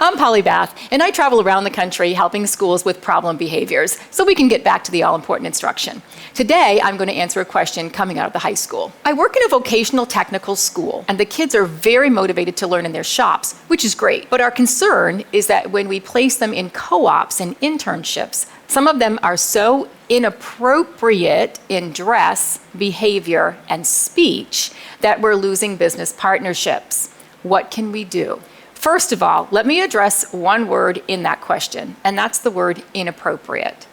I'm Polly Bath, and I travel around the country helping schools with problem behaviors so we can get back to the all-important instruction. Today, I'm going to answer a question coming out of the high school. I work in a vocational technical school, and the kids are very motivated to learn in their shops, which is great. But our concern is that when we place them in co-ops and internships, some of them are so inappropriate in dress, behavior, and speech that we're losing business partnerships. What can we do? First of all, let me address one word in that question, and that's the word inappropriate.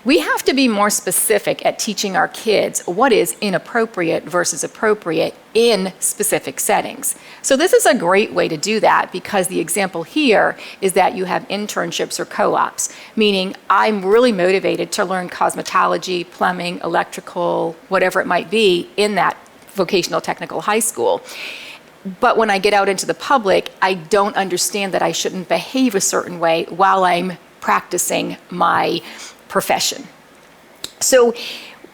We have to be more specific at teaching our kids what is inappropriate versus appropriate in specific settings. So this is a great way to do that because the example here is that you have internships or co-ops, meaning I'm really motivated to learn cosmetology, plumbing, electrical, whatever it might be in that vocational technical high school. But when I get out into the public, I don't understand that I shouldn't behave a certain way while I'm practicing my profession. So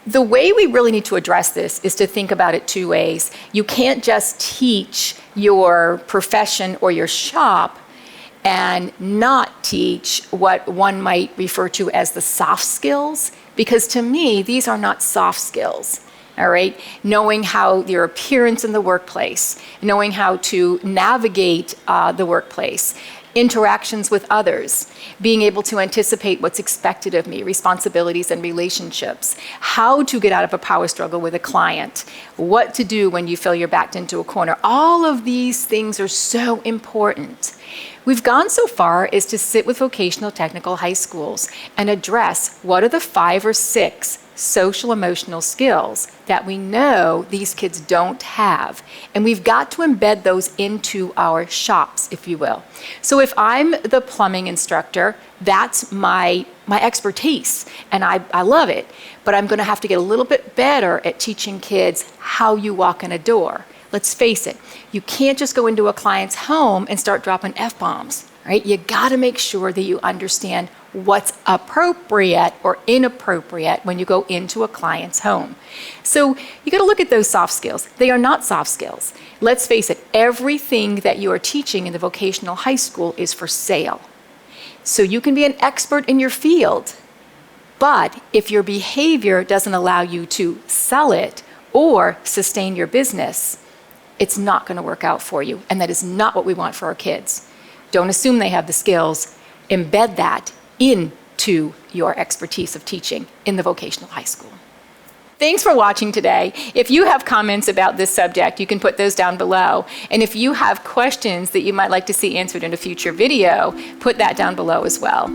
the way we really need to address this is to think about it two ways. You can't just teach your profession or your shop and not teach what one might refer to as the soft skills, because to me, these are not soft skills. All right, knowing how your appearance in the workplace, knowing how to navigate the workplace, interactions with others, being able to anticipate what's expected of me, responsibilities and relationships, how to get out of a power struggle with a client, what to do when you feel you're backed into a corner. All of these things are so important. We've gone so far as to sit with vocational technical high schools and address what are the 5 or 6 social emotional skills that we know these kids don't have. And we've got to embed those into our shops, if you will. So if I'm the plumbing instructor, that's my expertise, and I love it. But I'm going to have to get a little bit better at teaching kids how you walk in a door. Let's face it, you can't just go into a client's home and start dropping F-bombs, right? You got to make sure that you understand what's appropriate or inappropriate when you go into a client's home. So you got to look at those soft skills. They are not soft skills. Let's face it, everything that you are teaching in the vocational high school is for sale. So you can be an expert in your field, but if your behavior doesn't allow you to sell it or sustain your business, it's not going to work out for you. And that is not what we want for our kids. Don't assume they have the skills. Embed that into your expertise of teaching in the vocational high school. Thanks for watching today. If you have comments about this subject, you can put those down below. And if you have questions that you might like to see answered in a future video, put that down below as well.